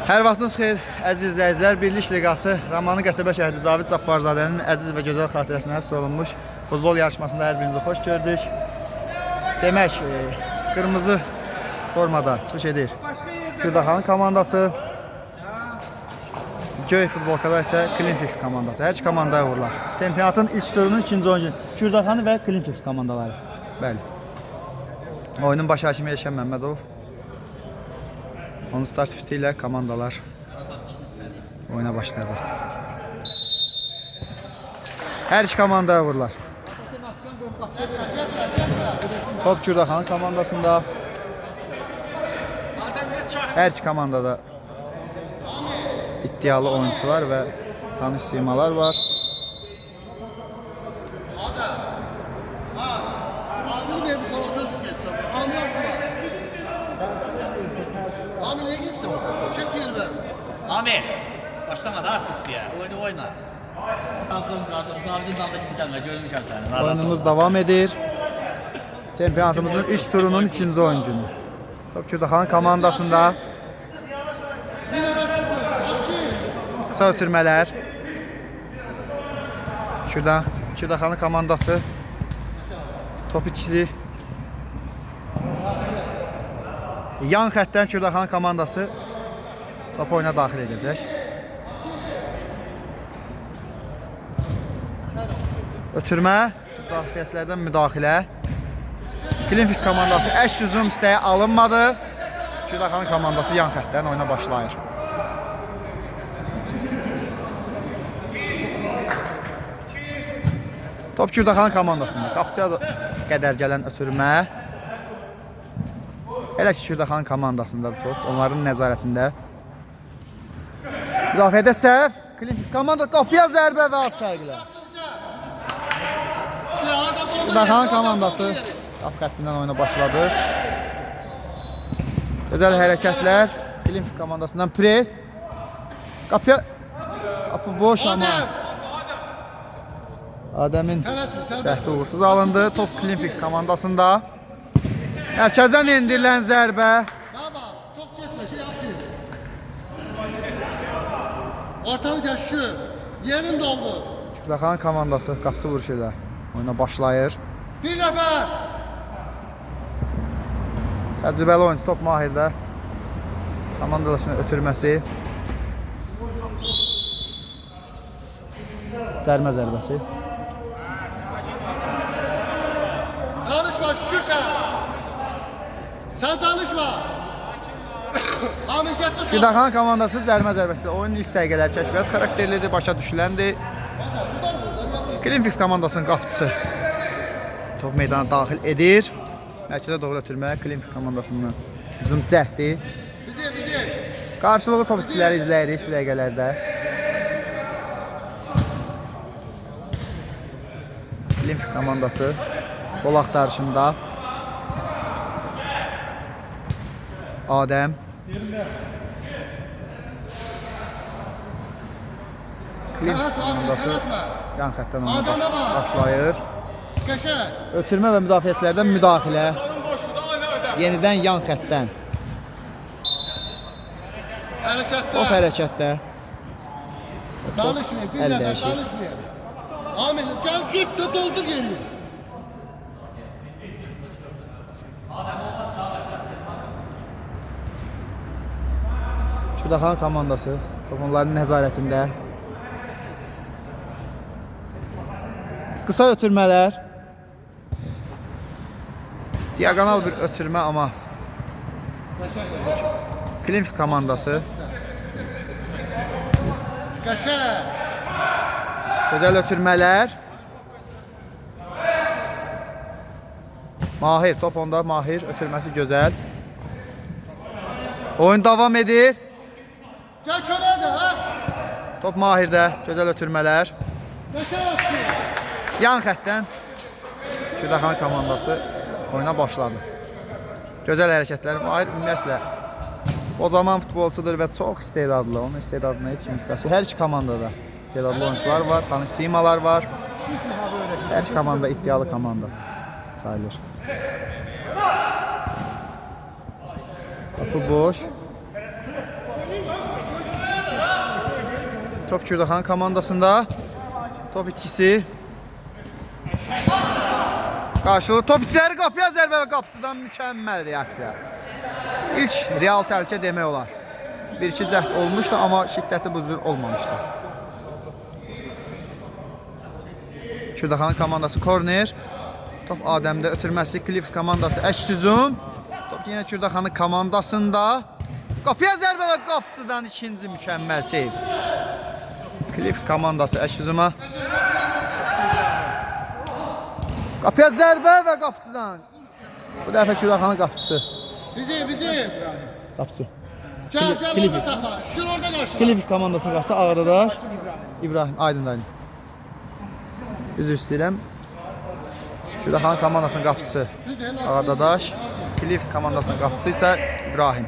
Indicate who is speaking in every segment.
Speaker 1: Hər vaxtınız xeyir, əziz izləyicilər. Birlik Liqası Ramanı qəsəbə şəhidi Zavid Cabbarzadənin əziz və gözəl xatirəsinə həsr olunmuş futbol yarışmasında hər birinizi xoş gördük. Demək, qırmızı formada çıxış edir Kürdaxanın komandası. Göy futbolkada isə Klinfix komandası. Hər iki komandaya uğurlar. Çempionatın ilk turunun ikinci oyuncu Kürdaxanı və Klinfix komandaları. Bəli. Oyunun baş hakimi Elşən Məmmədov. Onun start fiti ilə komandalar oyuna başlayacaq. Hər iki komandaya uğurlar. Top Kürdaxanın komandasında. Hər iki komandada iddialı oyuncular və tanış simalar var.
Speaker 2: Ami, başlama da artist ya. Oyna. Qazım, Zavidin dalda gizlənmə, görmüşəm səni.
Speaker 1: Oyunumuz davam edir. Çempionatımızın ilk turunun ikinci oyuncunu. Top Kürdaxanın komandasında. Qısa ötürmələr. Kürdaxanın komandası. Top ikizi. Yan xəttdən Kürdaxanın komandası top oyuna daxil edəcək. Ötürmə, müdafiəçilərdən müdaxilə. Klinfix komandası əks hücum istəyi alınmadı. Kürdaxanın komandası yan xəttdən oyuna başlayır. Top Kürdaxanın komandasında. Qapıçıya qədər gələn ötürmə. Hələ ki Kürdaxanın komandasındadır top. Onların nəzarətində. Müdafiədə səhv. Klinfix komanda qapıya zərbə və az fərqlə. Kürdaxanın komandası qapı xəttindən oyuna başladı. Gözəl hərəkətlər. Klinfix komandasından pres. Qapı boş amma. Adəmin cəhdi uğursuz alındı. Top Klinfix komandasında. Mərkəzdən endirilən zərbə.
Speaker 3: Ortanı təşkil, yerin doldu.
Speaker 1: Kürdaxanın komandası qapıcı vuruşu ilə oyuna başlayır.
Speaker 3: Bir nəfər.
Speaker 1: Təcrübəli oyuncu top Mahirdə. Komandalaşının ötürməsi. Cərmə zərbəsi.
Speaker 3: Danışma, şükürsən. Sən danışma.
Speaker 1: Kürdaxanın komandası cərmə zərbəsi ilə oyunun ilk dəqiqələri kəşfiyyat xarakterlidir, başa düşüləndir. Klinfix komandasının qapıcısı top meydana daxil edir. Mərkəzə doğru ötürmə Klinfix komandasının hücum cəhdi. Qarşılıqlı top itkiləri izləyirik bu dəqiqələrdə. Klinfix komandası qol axtarışında. Adəm. Klinfix komandası yan xəttdən oyuna başlayır. Ötürmə və müdafiəçilərdən müdaxilə. Yenidən yan xəttdən. Top hərəkətdə.
Speaker 3: Danışmayın, bir nəfər danışmayın. Amin, gəl git də doldur yeri.
Speaker 1: Kürdaxanın komandası top onların nəzarətində. Qısa ötürmələr. Diagonal bir ötürmə amma Klinfix komandası. Gözəl ötürmələr. Mahir top onda, Mahir ötürməsi gözəl. Oyun davam edir.
Speaker 3: Gəl köməkdir, hə?
Speaker 1: Top Mahirdə, gözəl ötürmələr. Yan xəttdən Kürdaxanın komandası oyuna başladı. Gözəl hərəkətlər. Mahir ümumiyyətlə o zaman futbolçudur və çox istedadlı. Onun istedadına heç kim şübhəsi. Hər iki komandada istedadlı oyuncular var, tanış simalar var. Hər iki komanda iddialı komanda sayılır. Kapı boş. Top Kürdəxan komandasında. Top itkisi. Qarşılı top içəri qapıya zərbə və qapıcıdan mükəmməl reaksiya. İlk real təhlükə demək olar. Bir-iki cəhd olmuşdu, amma şiddəti bu cür olmamışdı. Kürdəxanın komandası korner. Top Adəmdə ötürməsi, Clips komandası əks hücum. Top yenə Kürdəxanın komandasında. Qapıya zərbə və qapıcıdan ikinci mükəmməl seyv. Clips komandası əks hücuma. Qapıya zərbə və qapıcıdan. Bu dəfə Kürdəxanın qapıcısı.
Speaker 3: Bizim.
Speaker 1: Qapıcı.
Speaker 3: Gel orada saxla. Şur orada qarşı.
Speaker 1: Clips komandasının qapıcısı Ağdadaş. İbrahim, aydın. Üzr istəyirəm. Kürdəxanın komandasının qapıcısı Ağdadaş. Clips komandasının qapıcısı isə İbrahim.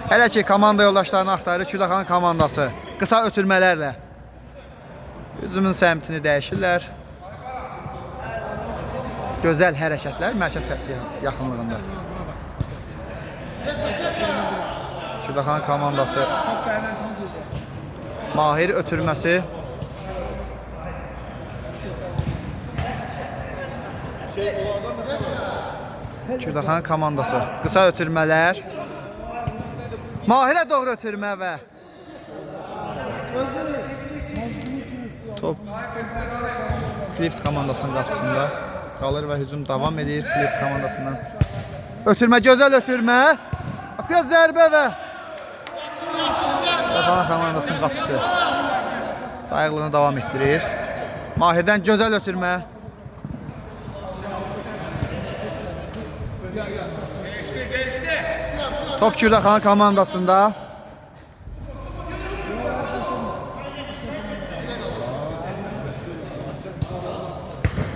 Speaker 1: Hələ ki komanda yoldaşlarını axtarır Kürdəxanın komandası. Qısa ötürmələrlə hücumun səmtini dəyişirlər. Gözəl hərəkətlər mərkəz xətti yaxınlığında. Kürdəxanın komandası Mahir ötürməsi. Kürdəxanın komandası qısa ötürmələr. Mahirə doğru ötürmə və top Clips komandasının qapısında qalır və hücum davam edir Clips komandasından. Ötürmə, gözəl ötürmə. Qapıya zərbə və Kürdəxanın komandasının qapısı sayıqlığını davam etdirir. Mahirdən gözəl ötürmə. Top Kürdəxanın komandasında.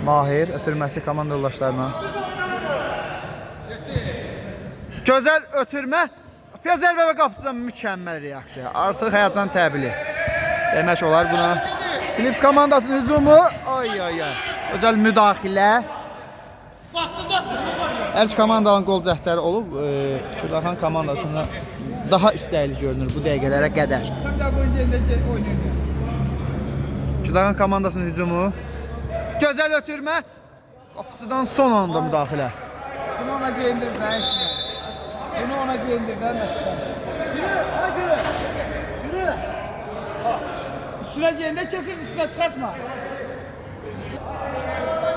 Speaker 1: Mahir ötürməsi komanda yoldaşlarına. Gözəl ötürmə. Qapıya zərbə və qapıcıdan mükəmməl reaksiya. Artıq həyəcan təbili demək olar buna. Clips komandasının hücumu. Ay. Gözəl müdaxilə. Hər iki komandanın qol cəhdləri olub. Kürdəxan komandasında daha istəkli görünür bu dəqiqələrə qədər. Kürdəxan komandasının hücumu. Gözəl ötürmə. Qapıcıdan son anda müdaxilə.
Speaker 4: Bunu ona geyindir də işinə. Bunu ona geyindir də məşqə. Yürü. Üstünə geyində kesir, üstünə çıxartma.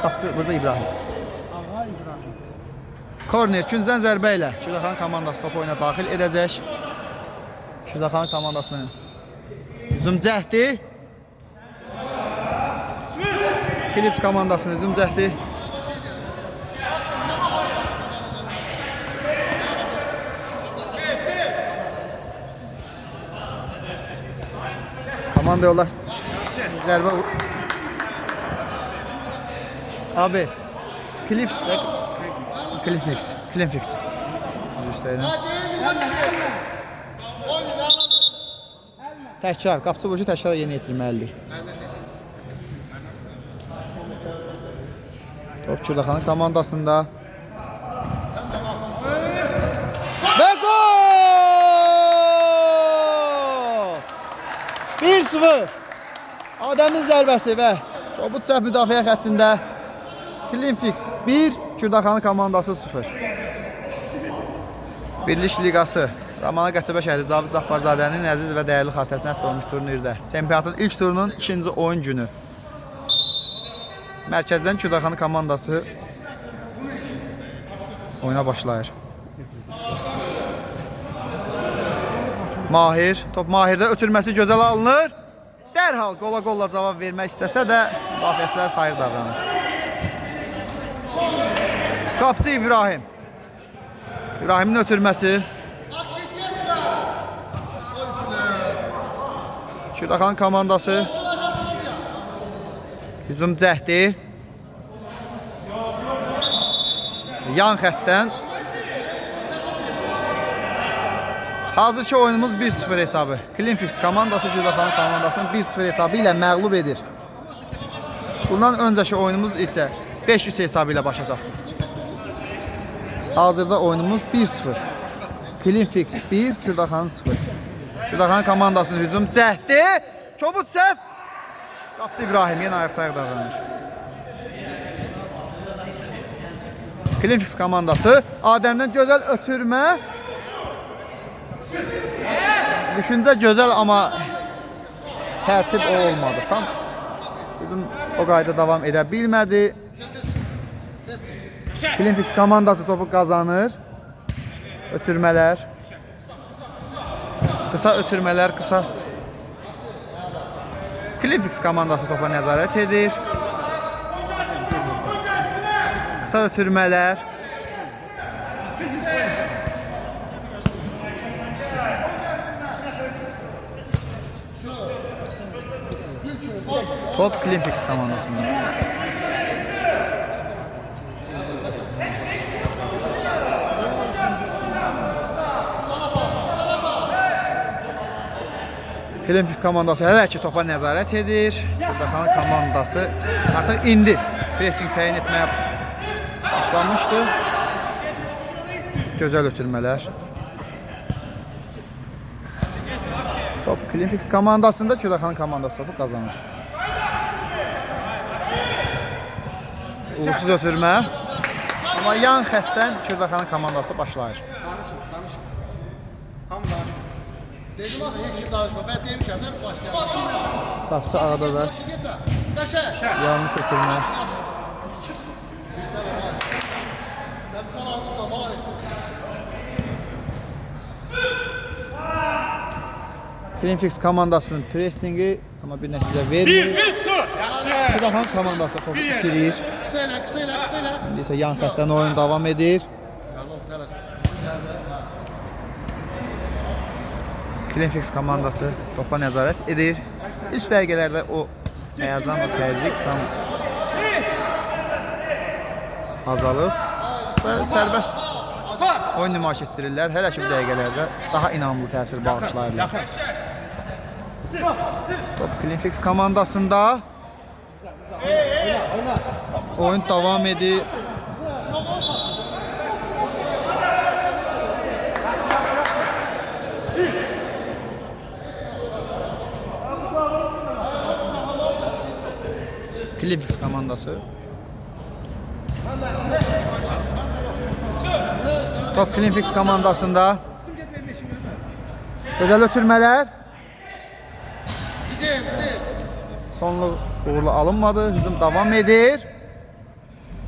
Speaker 1: Qapıcı burada İbrahim.
Speaker 4: Aha İbrahim.
Speaker 1: Korner küncdən zərbə ilə Kürdəxan komandası top oyuna daxil edəcək. Kürdəxan komandasının hücum cəhdi. Clips komandasının hücum cəhdi. Komanda yollar zərbə. Abi Clips Clean fix. Təkrar, qapıcı vuruşu təkrar yeni yetirməlidir. Top Kürdəxanın komandasında. Və gol! 1-0. Adəmin zərbəsi və çobud səhv müdafiə xəttində Clean fix 1, Kürdəxanın komandası 0. Birlik Liqası Ramana Qəsəbə şəhəri Cavid Cabbarzadənin əziz və dəyərli xatirəsinə əsr olmuş turnirdə çempionatın ilk turunun ikinci oyun günü mərkəzdən Kürdəxanın komandası oyuna başlayır. Mahir, top Mahirdə ötürməsi gözəl alınır. Dərhal qola cavab vermək istəsə də müdafiəçilər sayıq davranır. Qapıcı İbrahim. İbrahimin ötürməsi. Kürdəxanın komandası. Hücum cəhdi. Yan xəttdən. Hazırki oyunumuz 1-0 hesabı. Clean fix komandası Kürdəxanın komandasını 1-0 hesabı ilə məğlub edir. Bundan öncəki oyunumuz isə 5-3 hesabı ilə başa çatdı. Hazırda oyunumuz 1-0. Klinfix 1, Kürdaxan 0. Kürdaxan komandasının hücum cəhdi. Kobud səhv. Qapıcı İbrahim yenə ayaq sayıq davranır. Klinfix komandası Adəmdən gözəl ötürmə. Düşüncə gözəl, amma tərtib o olmadı. Tam hücum o qayda davam edə bilmədi. Klinfix komandası topu qazanır. Ötürmələr. Qısa ötürmələr, qısa. Klinfix komandası topa nəzarət edir. Qısa ötürmələr. Top Klinfix komandasında. Klinfix komandası hələ ki topa nəzarət edir. Kürdaxan komandası artıq indi pressing təyin etməyə başlamışdı. Gözəl ötürmələr. Top Klinfix komandasında, Kürdaxan komandası topu qazanır. Uğursuz ötürmə. Amma yan xəttdən Kürdaxan komandası başlayır.
Speaker 3: Dedim axı heç kim danışma. Mən demişəm də başlayalım.
Speaker 1: Qapıcı Ağadaş.
Speaker 3: Getmə. Qəşə.
Speaker 1: Yanlış ötürmə.
Speaker 3: Sən bu lazımsan vay.
Speaker 1: Klinfix komandasının pressingi amma bir nəticə vermir. Kürdaxan komandası topu itirir.
Speaker 3: Qısa elə, qısa elə, qısa elə.
Speaker 1: İndi isə yan xəttdən oyun davam edir.
Speaker 3: Yalnız tələs.
Speaker 1: Klinfix komandası topa nəzarət edir. İlk dəqiqələrdə o həyəcan və təzyiq tam azalıb və sərbəst oyun nümayiş etdirirlər. Hələ ki bu dəqiqələrdə daha inamlı təsir bağışlayırlar. Top Klinfix komandasında. Oyun davam edir. Klinfix komandası. Top Klinfix komandasında. Gözəl ötürmələr.
Speaker 3: Bizim.
Speaker 1: Sonlu uğurlu alınmadı. Hücum davam edir.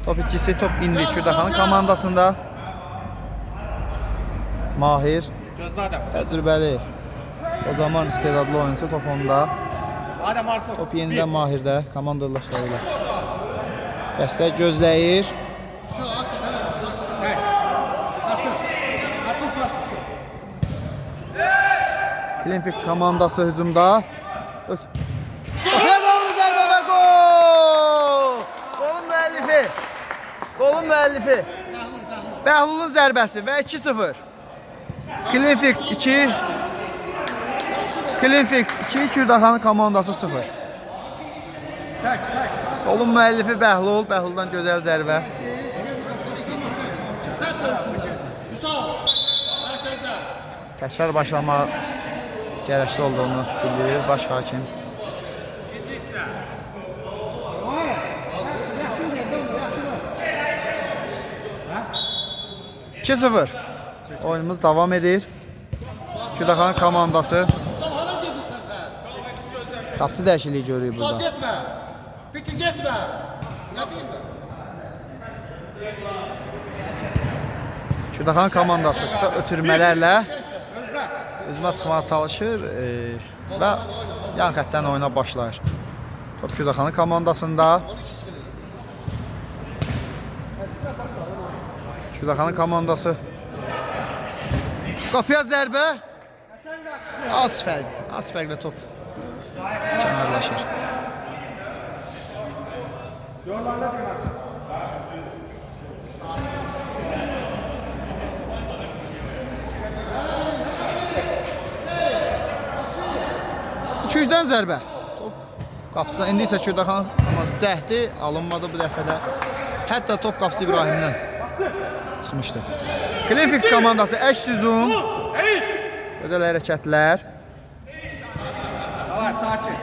Speaker 1: Top içisi top indi Kürdaxanın komandasında. Mahir. Təcrübəli. O zaman istedadlı oyuncu top onda. Top yenidən Mahirdə komandalaşları ilə. Dəstək gözləyir.
Speaker 3: Şu aç tələs.
Speaker 1: Klinfix komandası hücumda. Pedallı zərbə və gol! Golun müəllifi. Golun müəllifi. Bəhlulun zərbəsi və 2-0. Klinfix 2. Klinfix 2, Kürdaxanın komandası 0. Golun müəllifi Bəhlul. Bəhluldan gözəl zərbə. Təkrar başlamaq gərəkli olduğunu bildirir baş hakim. Oyunumuz davam edir. Kürdaxanın komandası.
Speaker 3: Hara gedirsən sən?
Speaker 1: Qapıcı dəyişikliyi görürük
Speaker 3: Sağ
Speaker 1: burada.
Speaker 3: getmə. Bitti getmə. Nə deyim mən?
Speaker 1: Kürdaxanın komandası qısa ötürmələrlə hücuma çıxmağa çalışır və yan xəttdən oyuna başlayır. Top Kürdaxanın komandasında. Kürdaxanın komandası. Qapıya zərbə. Az fərqlə top kənarlaşır. İki-üçdən zərbə. Top qapısına. İndi isə Kürdaxan komandası cəhdi alınmadı bu dəfədə. Hətta top qapısı İbrahimdən Çıxmışdı. Clifix komandası əks hücum. Gözəl hərəkətlər.
Speaker 3: Hava sakin.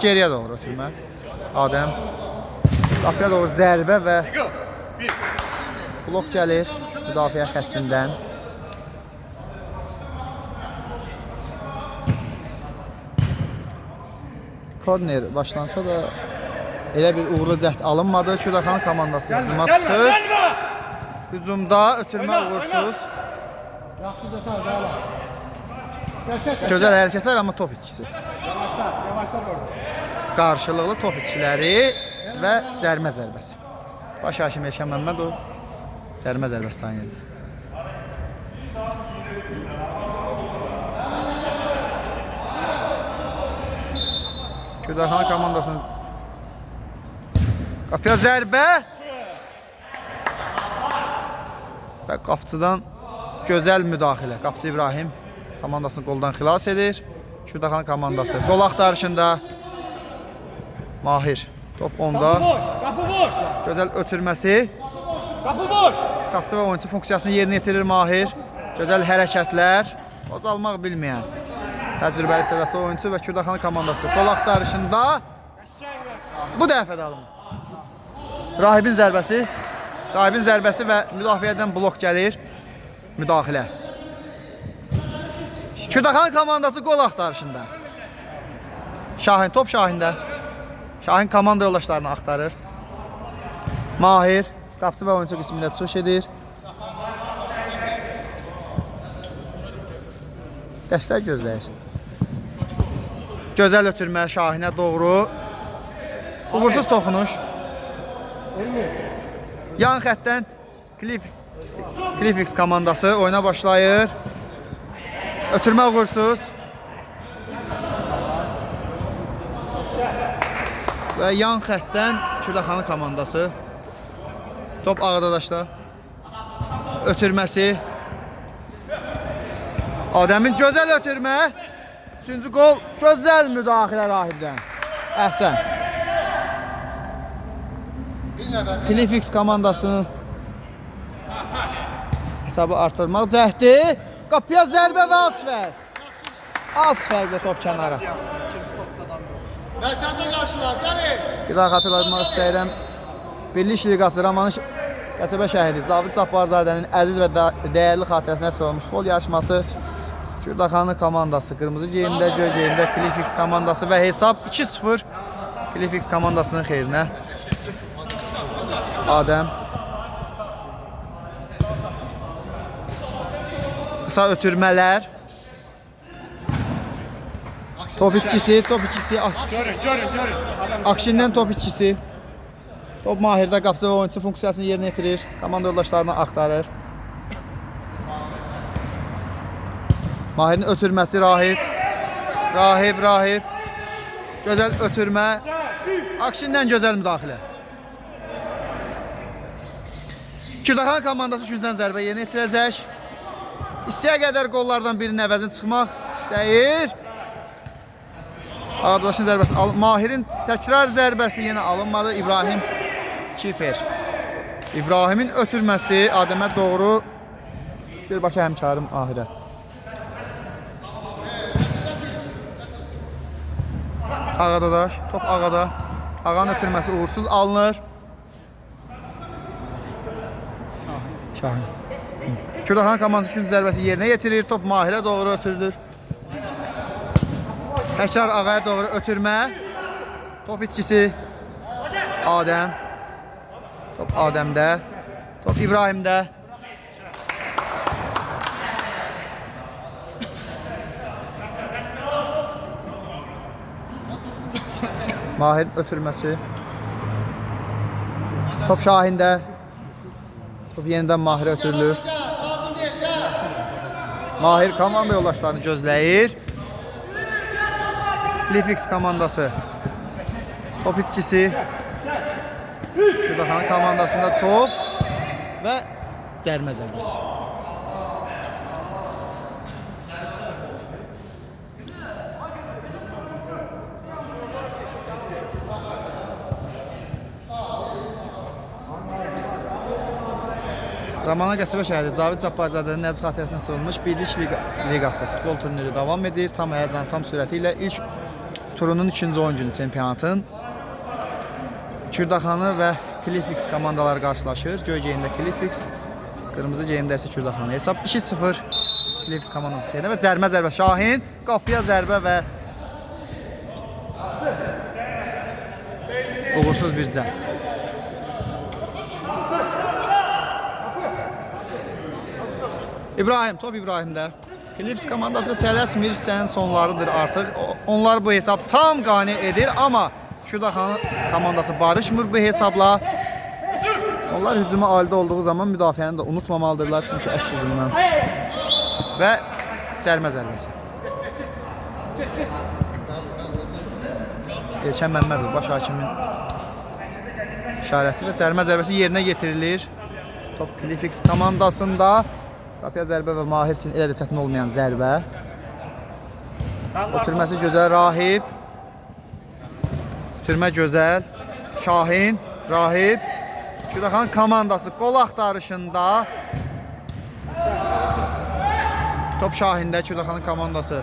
Speaker 1: Geriyə doğru ötürmə. Adəm. Qapıya doğru zərbə və blok gəlir müdafiə xəttindən. Korner başlansa da elə bir uğurlu cəhd alınmadı. Küraxan komandası hücuma çıxır. Hücumda ötürmə uğursuz.
Speaker 3: Yaxşı da sağ ol. Qəşəng.
Speaker 1: Gözəl hərəkətlər, amma top itkisi.
Speaker 3: Yavaşla orada.
Speaker 1: Qarşılıqlı top itkiləri və cərmə zərbəsi. Baş hakim Elşən Məmmədov cərmə zərbəsi tayin edir. Kürdəxana komandasının qapıya zərbə və qapıcıdan gözəl müdaxilə. Qapıcı İbrahim komandasını qoldan xilas edir. Kürdəxana komandası qol axtarışında Mahir. Top onda.
Speaker 3: Qapı boş.
Speaker 1: Gözəl ötürməsi.
Speaker 3: Qapı boş.
Speaker 1: Qapıcı və oyunçu funksiyasını yerinə yetirir Mahir. Gözəl hərəkətlər. Qocalmaq bilməyən təcrübəli istedadlı oyunçu və Kürdəxana komandası qol axtarışında bu dəfə də alınır. Rahibin zərbəsi. Rahibin zərbəsi və müdafiədən blok gəlir. Müdaxilə. Kürdəxana komandası qol axtarışında. Şahin, top Şahində. Şahin komanda yoldaşlarını axtarır. Mahir, qapıcı və oyunçu qismində çıxış edir. Dəstək gözləyir. Gözəl ötürmə Şahinə doğru. Uğursuz toxunuş. Yan xəttdən Clifix komandası oyuna başlayır. Ötürmə uğursuz. Və yan xəttdən Kürdəxana komandası. Top Ağdadaşda. Ötürməsi. Adəmin gözəl ötürmə. Üçüncü qol. Gözəl müdaxilə Rahibdən. Əhsən. Clifix komandasının hesabı artırmaq cəhdi. Qapıya zərbə və Asfer. Asferdə top kənara.
Speaker 3: Mərkəzə qarşılar. Gəlin.
Speaker 1: Bir daha xatırlatmaq istəyirəm. Birlik Liqası Ramanış qəsəbə şəhidi Cavid Cabbarzadənin əziz və dəyərli xatirəsinə əsr olmuş futbol yarışması. Kürdəxana komandası qırmızı geyimdə, göy geyimdə Clifix komandası və hesab 2-0 Clifix komandasının xeyrinə. Adəm. Qısa ötürmələr. Top itkisi.
Speaker 3: Görün.
Speaker 1: Akşindən top itkisi. Top Mahirdə qapıcı və oyunçu funksiyasını yerinə yetirir. Komanda yoldaşlarını axtarır. Mahirin ötürməsi Rahib. Rahib. Gözəl ötürmə. Akşindən gözəl müdaxilə. Kürdəxana komandası gücdən zərbə yerinə yetirəcək. İstəyə qədər qollardan birinin əvəzini çıxmaq istəyir. Ağdaşın zərbəsi. Mahirin təkrar zərbəsi yenə alınmadı. İbrahim Kiper. İbrahimin ötürməsi Adəmə doğru. Birbaşa həmkarım Ahirə. Ağadadaş. Top Ağada. Ağanın ötürməsi uğursuz alınır. Şahin. Kürdəxana komandası üçüncü zərbəsi yerinə yetirir. Top Mahirə doğru ötürülür. Təkrar Ağaya doğru ötürmə. Top itkisi Adəm. Top Adəmdə. Top İbrahimdə. Mahir ötürməsi. Top Şahində. Top yenidən Mahirə ötürülür. Mahir komanda yoldaşlarını gözləyir. Clifix komandası. Top itkisi. Kürdəxana komandasında top və cərmə zərbəsi. Ramana Qəsəbə şəhəri Cavid Cabbarzadənin nəzr xatirəsinə sorulmuş Birlik Liqası futbol turniri davam edir. Tam həyəcan, tam sürəti ilə ilk turunun 2-ci oyun günü çempionatın Kürdaxanı və Clifix komandaları qarşılaşır. Göy geyimdə Clifix, qırmızı geyimdə isə Kürdaxanı. Hesab 2-0 Clifix komandası xeyrinə və cərmə zərbə Şahin, qapıya zərbə və uğursuz bir cəhd. İbrahim, top İbrahim'də. Clifix komandası tələsmir, sənin sonlarıdır artıq. Onlar bu hesab tam qane edir, amma Kürdaxanı komandası barışmır bu hesabla. Onlar hücuma alidə olduğu zaman müdafiəni də unutmamalıdırlar, çünki əks hücumdan. Və cərmə zərbəsi. Elçən Məmmədov, baş hakimin işarəsi və cərmə zərbəsi yerinə getirilir. Top Clifix komandasında. Qapıya zərbə və Mahir üçün elə də çətin olmayan zərbə. Ötürməsi gözəl Rahib. Ötürmə gözəl. Şahin, Rahib. Kürdaxanı komandası qol axtarışında. Top Şahində Kürdaxanı komandası.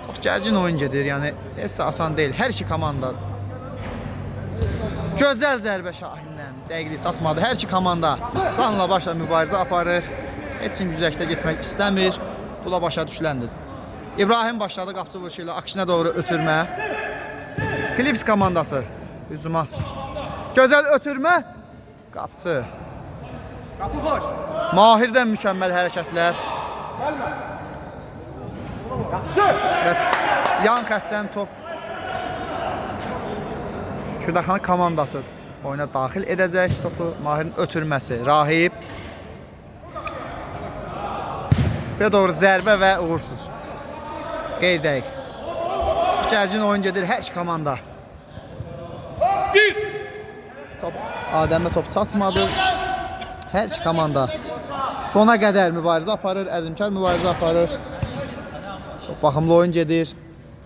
Speaker 1: Çox gərgin oyun gedir, yəni heç də asan deyil. Hər iki komanda. Gözəl zərbə Şahindən. Dəqiqlik çatmadı. Hər iki komanda canla başla mübarizə aparır. Heç kim güzəştə getmək istəmir. Bu da başa düşüləndir. İbrahim başladı qapçı vuruşu ilə akışına doğru ötürmə. Clifix komandası hücuma. Gözəl ötürmə. Qapçı.
Speaker 3: Qapı boş.
Speaker 1: Mahirdən mükəmməl hərəkətlər. Və yan xəttdən top Kürdaxanı komandası oyuna daxil edəcək topu. Mahirin ötürməsi. Rahib. Və doğru zərbə və uğursuz. Qeyri-dəqiq. Gərgin oyun gedir hər iki komanda. Top Adəmə top çatmadı. Hər iki komanda sona qədər mübarizə aparır, əzmkar mübarizə aparır. Çox baxımlı oyun gedir.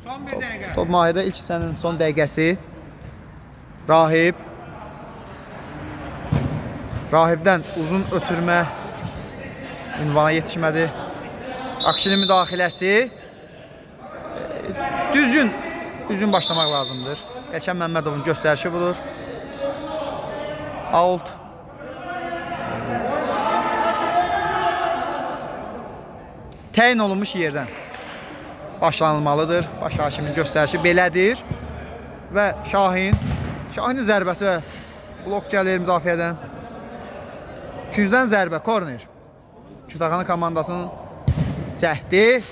Speaker 3: Son bir dəqiqə.
Speaker 1: Top Mahirdə ilk hissənin son dəqiqəsi. Rahib. Rahibdən uzun ötürmə ünvana yetişmədi. Akşinin müdaxiləsi. Düzgün başlamaq lazımdır. Elçən Məmmədovun göstərişi budur. Out. Təyin olunmuş yerdən başlanılmalıdır. Baş hakimin göstərişi belədir. Və Şahinin zərbəsi və blok gəlir müdafiədən. Küzdən zərbə, korner. Kürdaxanı komandasının cəhdi.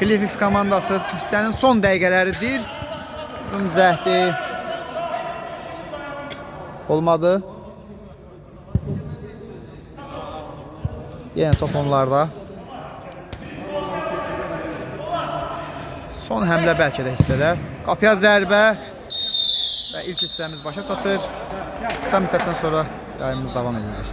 Speaker 1: Clifix komandası hissənin son dəqiqələridir. Uzun cəhdi olmadı. Yenə top onlarda. Son həmlə bəlkə də hissədə. Qapıya zərbə və ilk hissəmiz başa çatır. Qısa müddətdən sonra yayımımız davam edir.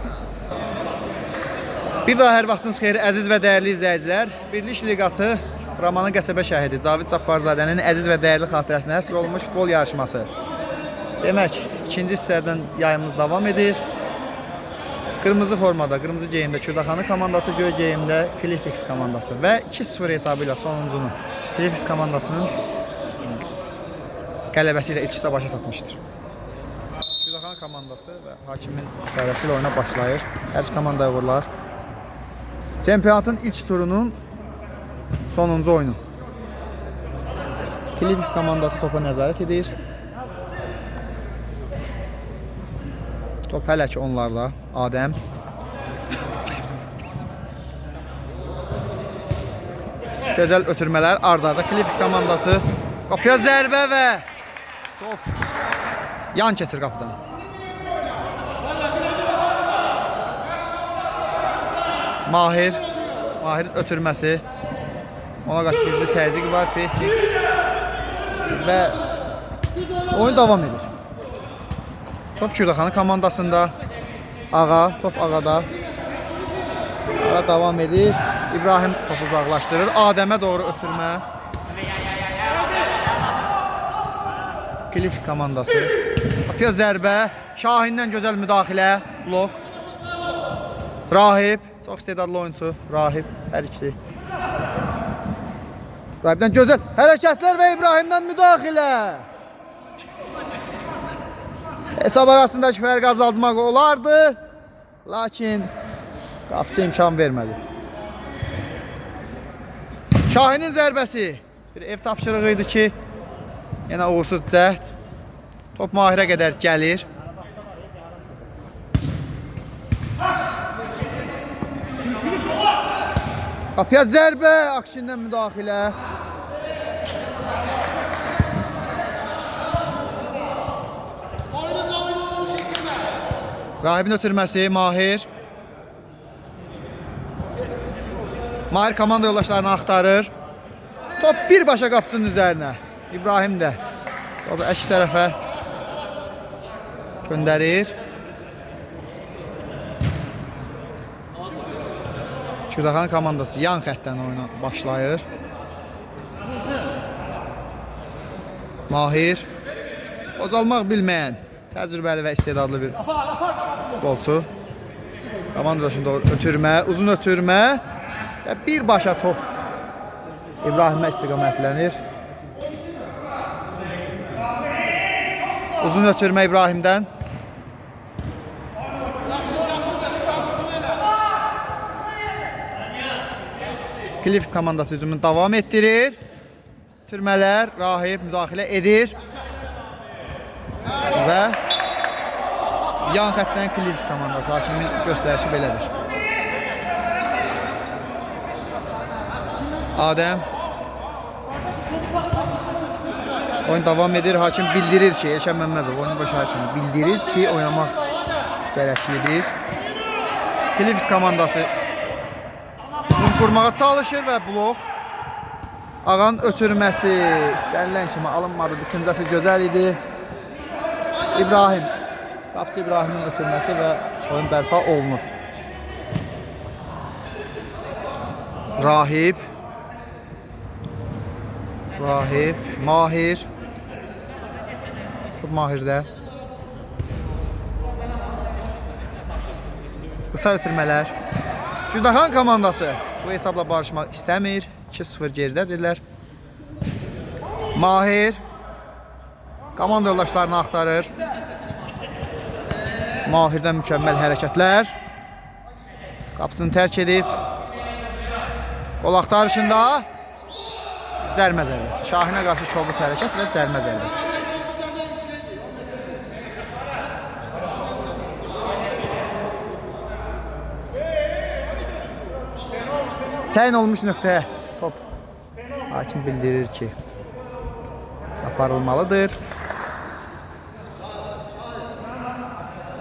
Speaker 1: Bir daha hər vaxtınız xeyir əziz və dəyərli izləyicilər. Birlik Liqası Ramana Qəsəbə şəhidi Cavid Cabbarzadənin əziz və dəyərli xatirəsinə həsr olunmuş futbol yarışması. Demək, ikinci hissədən yayımımız davam edir. Qırmızı formada, qırmızı geyimdə Kürdaxanı komandası, göy geyimdə Clifix komandası və 2-0 hesabı ilə sonuncunun Clifix komandasının qələbəsi ilə ilk hissə başa çatmışdır. Kürdaxanı komandası və hakimin işarəsi ilə oyuna başlayır. Hər iki komandaya uğurlar. Çempionatın ilk turunun sonuncu oyunu. Clifix komandası topa nəzarət edir. Top hələ ki onlarda. Adəm. Gözəl ötürmələr ardarda. Clifix komandası. Qapıya zərbə və top yan keçir qapıdan. Mahirin ötürməsi. Ona qarşı güclü təzyiq var, pressing və oyun davam edir. Top Kürdaxanı komandasında. Ağa, top Ağada. Hala davam edir. İbrahim topu uzaqlaşdırır. Adəmə doğru ötürmə. Klips komandası. Qapıya zərbə. Şahindən gözəl müdaxilə. Blok. Rahib. Çox istedadlı oyuncu. Rahib. Hər ikisi. Rahibdən gözəl hərəkətlər və İbrahimdən müdaxilə. Hesab arasındakı fərqi azaltmaq olardı. Lakin qapısı imkan vermədi. Şahinin zərbəsi. Bir ev tapşırığı idi ki, yenə uğursuz cəhd. Top Mahirə qədər gəlir. Qapıya zərbə, Akşindən müdaxilə. Rahibin ötürməsi, Mahir. Mahir komanda yoldaşlarını axtarır. Top birbaşa qapıcının üzərinə. İbrahim də topu əks tərəfə göndərir. Şırdaxan komandası yan xəttdən oyuna başlayır. Mahir qocalmaq bilməyən, təcrübəli və istedadlı bir futbolçu. Komandaşın doğru ötürmə, uzun ötürmə və birbaşa top İbrahimə istiqamətlənir. Uzun ötürmə İbrahimdən. Klips komandası hücumunu davam etdirir. Ötürmələr, Rahib müdaxilə edir. Və yan xəttdən Klips komandası, hakimin göstərişi belədir. Adəm. Oyun davam edir. Hakim bildirir ki, Elşən Məmmədov oyun başı hakimi bildirir ki, oynamaq gərəklidir. Klips komandası uzun qurmağa çalışır və blok. Ağanın ötürməsi istənilən kimi alınmadı. Düşüncəsi gözəl idi. İbrahim. Qapısı İbrahimin ötürməsi və oyun bərpa olunur. Rahib. Rahib. Mahir. Top Mahirdə. Qısa ötürmələr. Şırdaxan komandası bu hesabla barışmaq istəmir. 2-0 geridədirlər. Mahir komanda yoldaşlarını axtarır. Mahirdən mükəmməl hərəkətlər. Qapısını tərk edib. Qol axtarışında cərmə zərbəsi. Şahinə qarşı kobud hərəkət və cərmə zərbəsi. Təyin olmuş nöqtəyə top hakim bildirir ki, aparılmalıdır.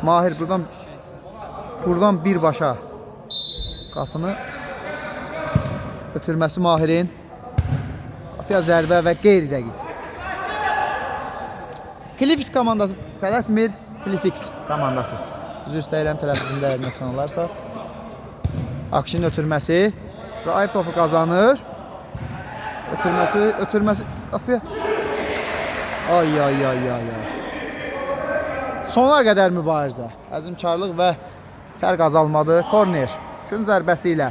Speaker 1: Mahir buradan birbaşa qapını ötürməsi Mahirin. Qapıya zərbə və qeyri-dəqiq. Klips komandası tələsmir. Klips komandası. Üzr istəyirəm, tələffüzümdə nöqsan olarsa. Akşinin ötürməsi. Rahib topu qazanır. Ötürməsi qapıya. Ay. Sona qədər mübarizə. Əzmkarlıq və fərq azalmadı. Korner. Gün zərbəsi ilə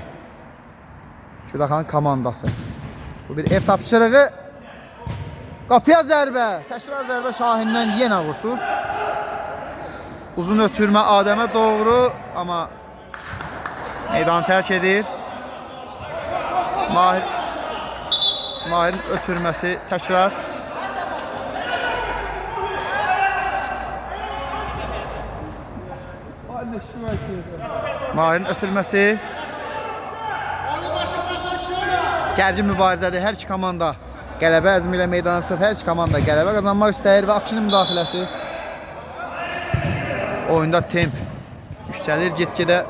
Speaker 1: Şırdaxanın komandası. Bu bir ev tapşırığı. Qapıya zərbə. Təkrar zərbə Şahindən yenə uğursuz. Uzun ötürmə Adəmə doğru, amma meydanı tərk edir. Mahirin ötürməsi təkrar. Mahirin ötürməsi. Gərgin mübarizədir. Hər iki komanda qələbə əzmi ilə meydana çıxıb. Hər iki komanda qələbə qazanmaq istəyir və Akşinin müdaxiləsi. Oyunda temp yüksəlir get-gedə.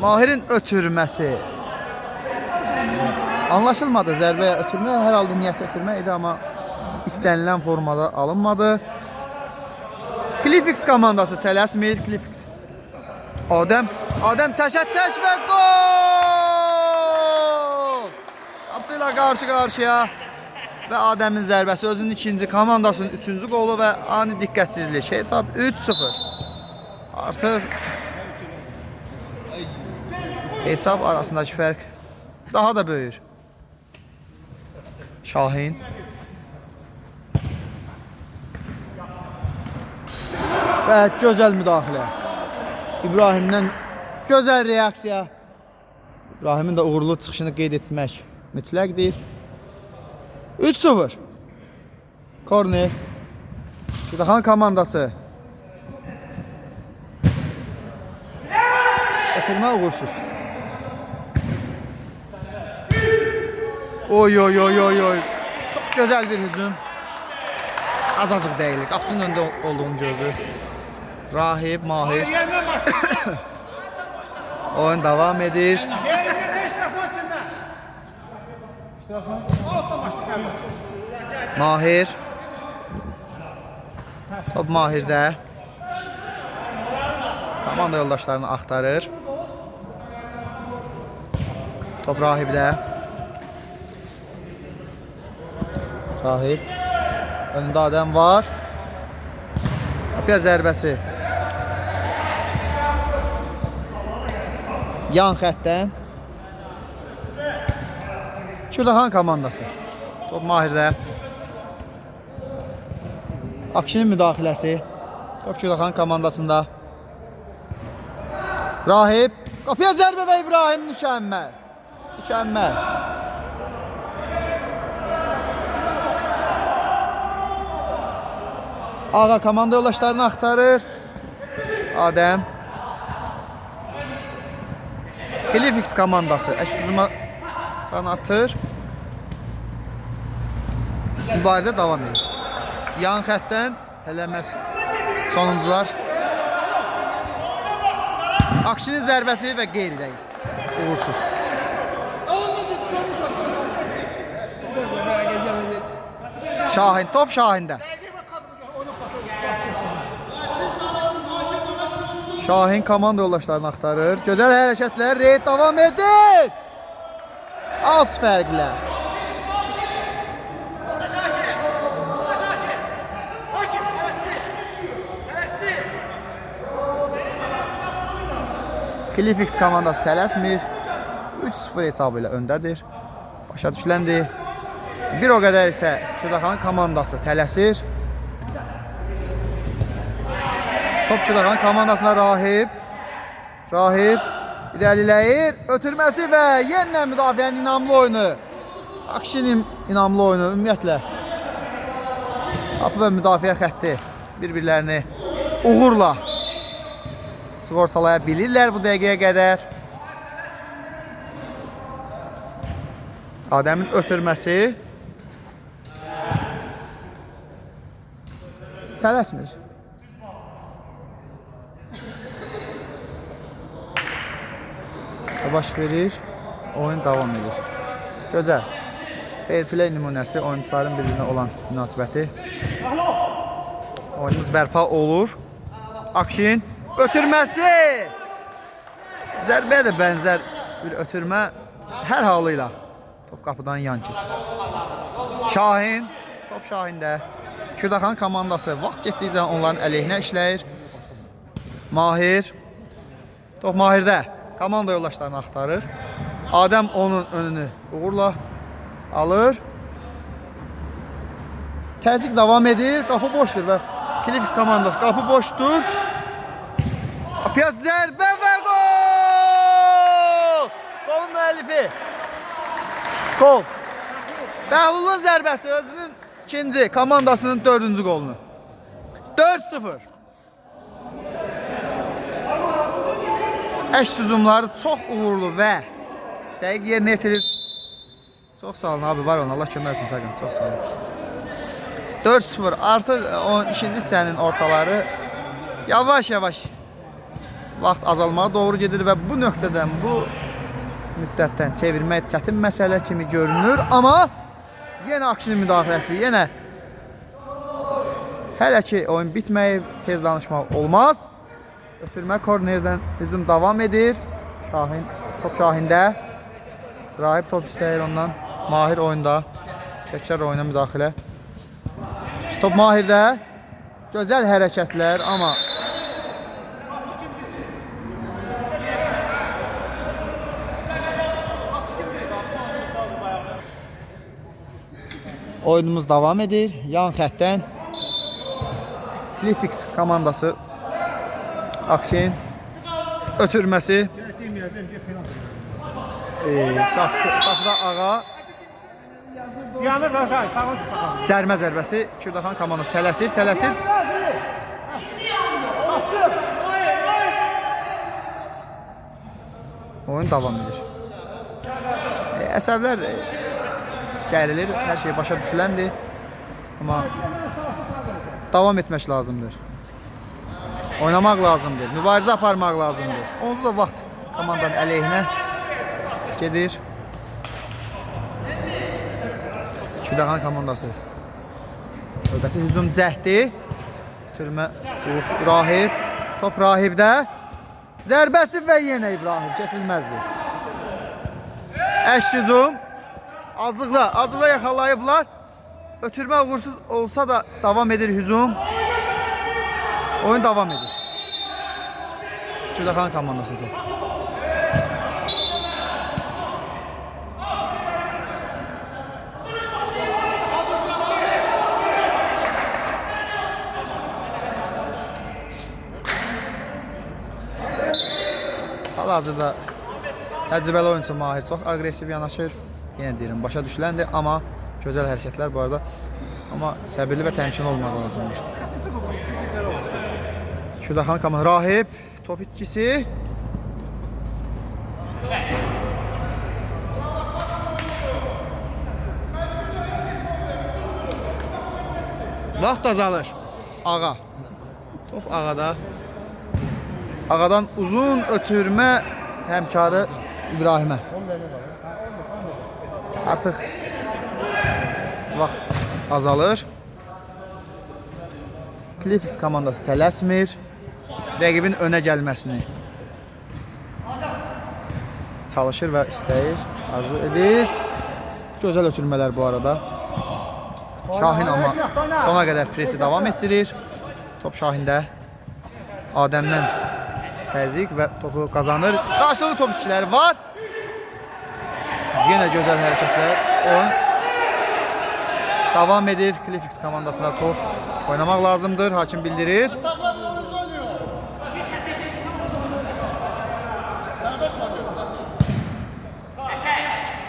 Speaker 1: Mahirin ötürməsi. Anlaşılmadı. Zərbəyə ötürmə, hər halda niyyət ötürmə idi, amma istənilən formada alınmadı. Klips komandası tələsmir. Klips Adəm Adəm təşəttəş və gol! Qapıcı ilə qarşı-qarşıya və Adəmin zərbəsi özünün ikinci, komandasının üçüncü qolu və ani diqqətsizlik. Hesab 3-0. Artıq hesab arasındakı fərq daha da böyür. Şahin. Və gözəl müdaxilə. İbrahimdən gözəl reaksiya. İbrahimin də uğurlu çıxışını qeyd etmək mütləqdir. 3-0. Korner. Şırdaxan komandası. Ötürmə uğursuz. Oy oy oy oy oy. Çox gözəl bir hücum. Az-azıq deyil. Qapıcının önündə olduğunu gördü. Rahib, Mahir. Oyun devam edir. Mahir. Top Mahir'də. Komanda yoldaşlarını axtarır. Top Rahib'də. Rahib. Önündə adam var. Qapıya zərbəsi. Yan xəttdən. Şırdaxan komandası. Top Mahir'də. Akşinin müdaxiləsi. Top Şırdaxan komandasında. Rahib. Qapıya zərbə və İbrahim mükəmməl. Mükəmməl. Ağa komanda yoldaşlarını axtarır. Adəm. Klifix komandası əks-hücuma can atır. Mübarizə davam edir. Yan xəttdən eləməz sonuncular. Akşinin zərbəsi və qeyri deyil. Uğursuz. Şahin, top Şahində. Şahin komanda yoldaşlarını axtarır. Gözəl hərəkətlər, reyd davam edir. Az fərqlə. Klifix komandası tələsmir. 3-0 hesabı ilə öndədir. Başa düşüləndir. Bir o qədər isə Şırdaxan komandası tələsir. Top Şırdaxan komandasına Rahib. Rahib irəliləyir. Ötürməsi və yenə müdafiənin inamlı oyunu. Akşinin inamlı oyunu ümumiyyətlə. Qapı və müdafiə xətti bir-birlərini uğurla sığortalaya bilirlər bu dəqiqəyə qədər. Adəmin ötürməsi. Tələsmir. Baş verir. Oyun davam edir. Gözəl. Fair play nümunəsi oyuncuların bir-birinə olan münasibəti. Oyunumuz bərpa olur. Akşin. Ötürməsi. Zərbəyə də bənzər bir ötürmə hər halıyla top qapıdan yan keçir. Şahin. Top Şahində. Şırdaxan komandası vaxt getdikcə onların əleyhinə işləyir. Mahir. Top Mahir'də. Komanda yoldaşlarını axtarır. Adəm onun önünü uğurla alır. Təzyiq davam edir. Qapı boşdur və Klifix komandası qapı boşdur. Qapıya zərbə və gol! Qolun müəllifi. Gol. Bəhlulun zərbəsi özünün ikinci, komandasının dördüncü qolunu. 4-0. Əks hücumları çox uğurlu və dəqiq yerinə yetirir. Çox sağ olun abi, var olun. Allah kömək olsun Fəqən. Çox sağ olun. 4-0. Artıq o ikinci hissənin ortaları yavaş-yavaş vaxt azalmağa doğru gedir və bu nöqtədən, bu müddətdən çevirmək çətin məsələ kimi görünür. Amma yenə Akşinin müdaxiləsi, yenə hələ ki oyun bitməyib, tez danışmaq olmaz. Ötürmə kornerdən hücum davam edir. Şahin, top Şahində. Rahib top istəyir ondan. Mahir oyunda. Təkrar oyuna müdaxilə. Top Mahirdə. Gözəl hərəkətlər, amma oyunumuz davam edir. Yan xəttdən Clifix komandası Akşin ötürməsi. Qapıda Ağa.
Speaker 4: Yanır da aşağı.
Speaker 1: Cərmə zərbəsi. Kürdaxan komandası tələsir. Oyun davam edir. Əsəblər gərilir, hər şey başa düşüləndir. Amma davam etmək lazımdır. Oynamaq lazımdır, mübarizə aparmaq lazımdır. Onsuz da vaxt komandanın əleyhinə gedir. Kürdaxan komandası. Növbəti hücum cəhdi. Türmə Rahib. Top Rahibdə. Zərbəsi və yenə İbrahim keçilməzdir. Əş hücum. Azlıqla yaxalayıblar. Ötürmə uğursuz olsa da davam edir hücum. Oyun davam edir. Kürdaxan komandasıdır. Hal-hazırda təcrübəli oyunçu Mahir çox aqressiv yanaşır. Yenə deyirəm, başa düşüləndir, amma gözəl hərəkətlər bu arada. Amma səbirli və təmkinli olmaq lazımdır. Kürdaxan komandası Rahib, top itkisi. Vaxt azalır. Ağa. Top Ağada. Ağadan uzun ötürmə həmkarı İbrahimə. Artıq vaxt azalır. Clifix komandası tələsmir. Rəqibin önə gəlməsini çalışır və istəyir, arzu edir. Gözəl ötürmələr bu arada. Şahin amma sona qədər presi davam etdirir. Top Şahində. Adəmdən təzyiq və topu qazanır. Qarşılıqlı top itkiləri var. Yenə gözəl hərəkətlər. Oyun davam edir. Clifix komandasına top oynamaq lazımdır. Hakim bildirir.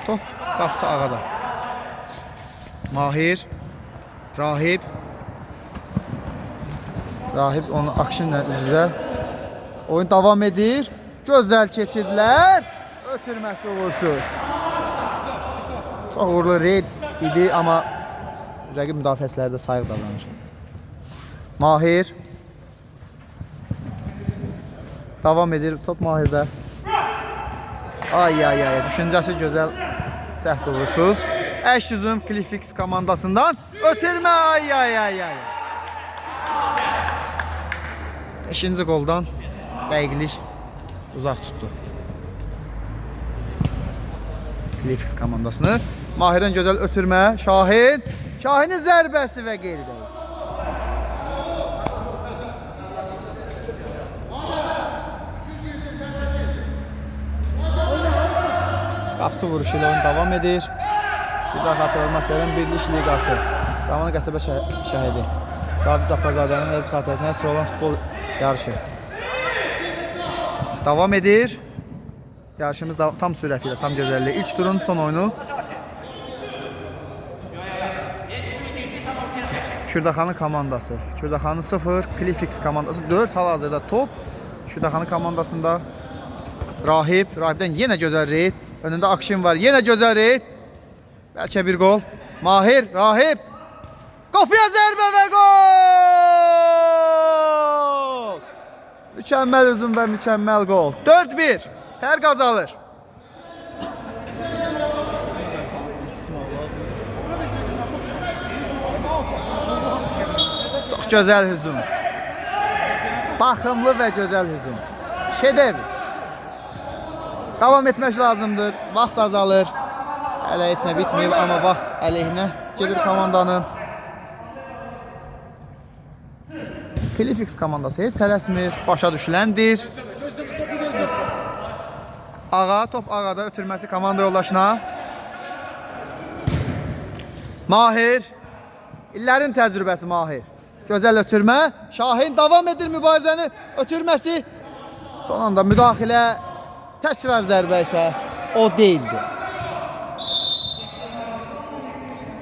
Speaker 1: Top qapısı Ağada. Mahir. Rahib. Rahib onu Akşinlə üz-üzə. Oyun davam edir. Gözəl keçidlər. Ötürməsi uğursuz. Çox uğurlu reyd idi, amma rəqib müdafiəçiləri də sayıq davranır. Mahir. Davam edir. Top Mahirdə. Ay. Düşüncəsi gözəl. Cəhd uğursuz. Əş hücum Clifix komandasından. Ötürmə. Ay. 5-ci qoldan dəqiqlik uzaq tutdu Clifix komandasını. Mahirdən gözəl ötürmə. Şahinin zərbəsi və qeyri dəqiq. Qapçı vuruşu ilə oyun davam edir. Bir daha xatırlamasların Birlik Liqası. Qamanı qəsəbə şəhidi. Cavid Cabbarzadənin əziz xatirəsinə həsr olan futbol yarışı davam edir. Yarışımız tam sürəti ilə, tam gözəlliyi. İlk turun son oyunu. Kürdaxanı komandası. Kürdaxanı 0, Clifix komandası 4. Hal-hazırda top Kürdaxanı komandasında. Rahibdən yenə gözəl reyd. Önündə Akşin var. Yenə gözəl reyd. Bəlkə bir gol. Mahir, Rahib. Qapıya zərbə və gol! Mükəmməl hücum və mükəmməl gol. 4-1. Fərq azalır. Çox gözəl hücum. Baxımlı və gözəl hücum. Şedevr. Davam etmək lazımdır. Vaxt azalır. Hələ heç nə bitməyib, amma vaxt əleyhinə gedir komandanın. Clifix komandası heç tələsmir. Başa düşüləndir. Ağa, top ağada ötürməsi komanda yoldaşına. Mahir. İllərin təcrübəsi Mahir. Gözəl ötürmə. Şahin davam edir mübarizəni. Ötürməsi. Son anda müdaxilə. Təkrar zərbə isə o deyildi.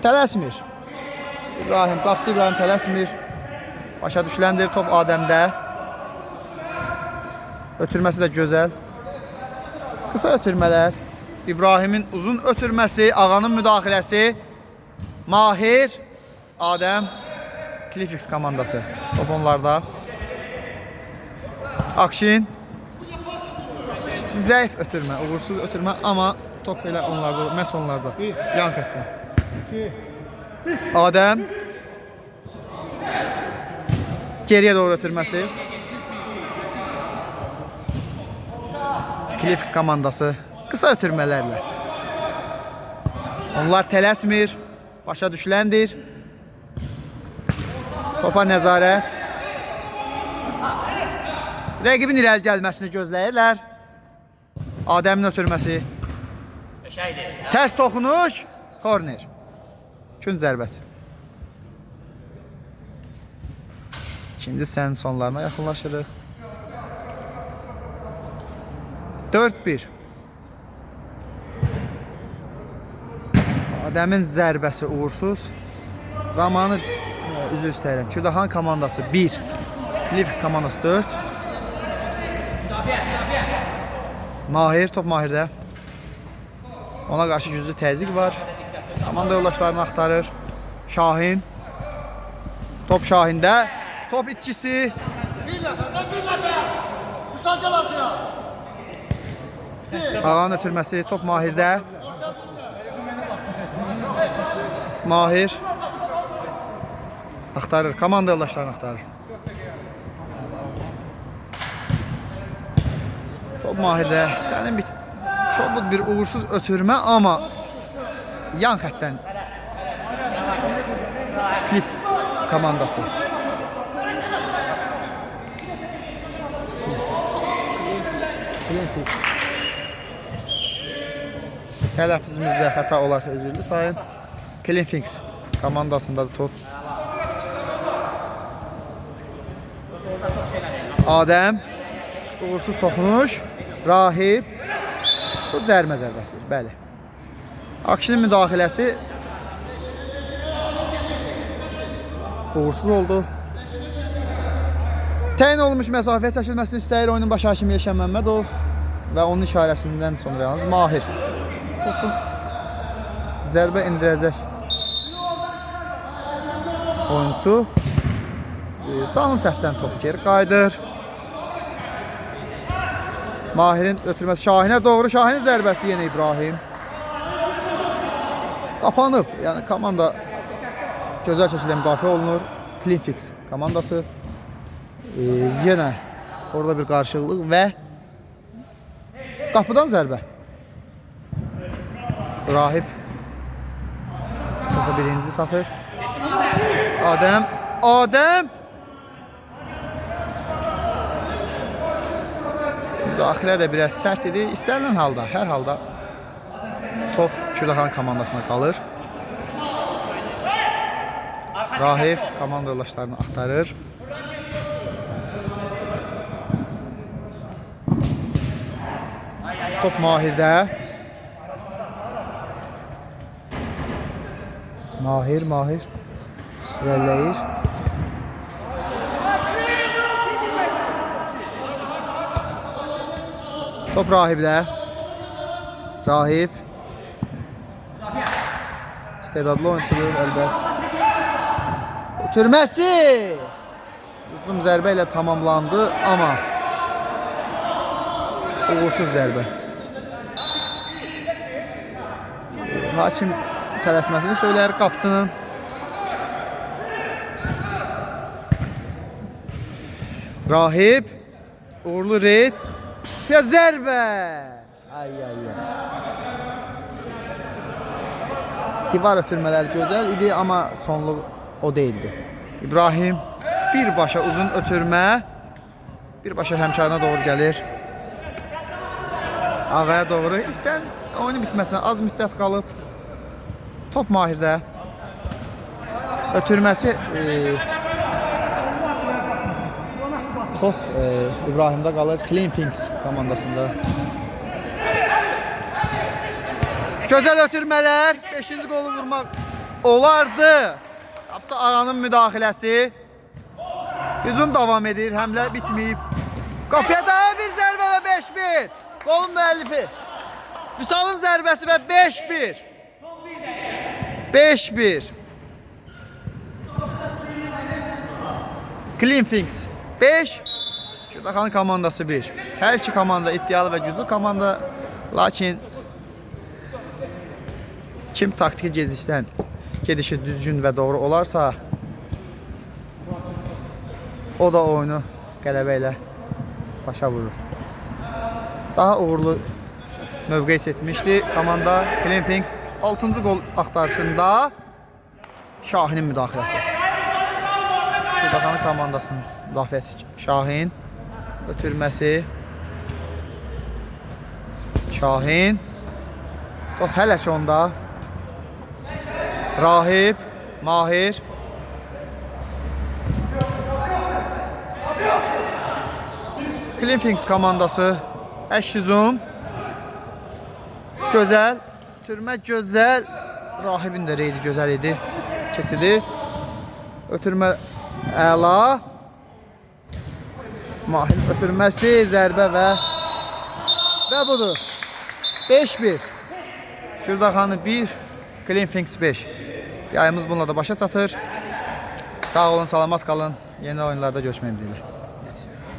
Speaker 1: Tələsmir. İbrahim, qapçı İbrahim tələsmir. Başa düşüləndir top Adəmdə. Ötürməsi də gözəl. Qısa ötürmələr. İbrahimin uzun ötürməsi, Ağanın müdaxiləsi. Mahir, Adəm, Clifix komandası. Top onlarda. Akşin. Zəif ötürmə, uğursuz ötürmə, amma top elə onlarda, məhz onlarda. Yan xətdə. Adəm. Geriyə doğru ötürməsi. Clifix komandası qısa ötürmələrlə. Onlar tələsmir, başa düşüləndir. Topa nəzarət. Rəqibin irəli gəlməsini gözləyirlər. Adəmin ötürməsi. Tərs toxunuş, korner. Gün zərbəsi. İkinci sənin sonlarına yaxınlaşırıq. 4-1. Adəmin zərbəsi uğursuz. Ramanı üzr istəyirəm. Kürdəxan komandası 1. Clifix komandası 4. Mahir, top Mahirdə. Ona qarşı güclü təzyiq var. Komanda yoldaşlarını axtarır. Şahin. Top Şahində. Top itkisi.
Speaker 3: Bir nəfər. Müsaad gəl artıya.
Speaker 1: Ağanın ötürməsi, top Mahirdə. Mahir. Axtarır, komanda yoldaşlarını axtarır. Top Mahirdə. Sənin çok bir uğursuz ötürmə, amma yan xətdən Clifix komandası. Tələffüzümüzdə xəta olarsa üzrlü sayın. Clifix komandasındadır top. Adəm. Uğursuz toxunuş. Rahib. Bu cərimə zərbəsidir, bəli. Akşinin müdaxiləsi uğursuz oldu. Təyin olunmuş məsafəyə çəkilməsini istəyir oyunun baş hakimi Yeşən Məmmədov və onun işarəsindən sonra yalnız Mahir. Topu zərbə indirəcək oyuncu. Canın səhvdən top geri qayıdır. Mahirin ötürməsi Şahinə doğru. Şahinin zərbəsi yenə İbrahim. Qapanıb. Yəni komanda gözəl şəkildə müdafiə olunur. Clifix komandası. Yenə orada bir qarşılıq və qapıdan zərbə. Rahib topu birinci satır. Adəm. Müdaxilə də biraz sərt idi. İstənilən halda, hər halda top Kürdəxan komandasına qalır. Rahib komanda yoldaşlarını axtarır. Top Mahirdə. Mahir irəliləyir. Top Rahibdə. Rahib. İstedadlı oyuncudur əlbət. Ötürməsi. Uzun zərbə ilə tamamlandı, amma uğursuz zərbə. Hakim tələsməsini söylər qapçının. Rahib. Uğurlu reyd. Və zərbə. Ay ay ay. Divar ötürmələri gözəl idi, amma sonluq o değildi. İbrahim birbaşa uzun ötürmə. Birbaşa həmkarına doğru gəlir. Ağaya doğru. Sən oyunu bitməsinə az müddət qalıb. Top Mahirdə. Ötürməsi top İbrahimdə qalır. Clean Things komandasında. Gözəl ötürmələr. 5-ci qolu vurmaq olardı. Yapsa ağanın müdaxiləsi. Hücum davam edir. Həmlə bitməyib. Qapıya daha bir zərbə və 5-1. Qolun müəllifi. Vüsalın zərbəsi və 5-1. 5-1. Clean Things 5. Şurdaxanın komandası 1. Hər iki komanda iddialı və güclü komanda. Lakin kim taktiki gedişi düzgün və doğru olarsa, o da oyunu qələbə ilə başa vurur. Daha uğurlu mövqe seçmişdi komanda. Clean Things 6-cı gol axtarışında Şahinin müdaxiləsi. Şurdaxanın komandasının müdafiəsi Şahin. Ötürməsi Şahin. Top hələ ki onda. Rahib, Mahir. Clean Things komandası. Əş hücum. Gözəl. Ötürmə gözəl. Rahibin də reydi gözəl idi. Kesidi. Ötürmə əla. Mahir ötürməsi, zərbə və budur. 5-1. Şurdaxanı 1, Clean Things 5. Yayımız bununla da başa çatır. Sağ olun, salamat qalın. Yeni oyunlarda görüşmək dileğiyle.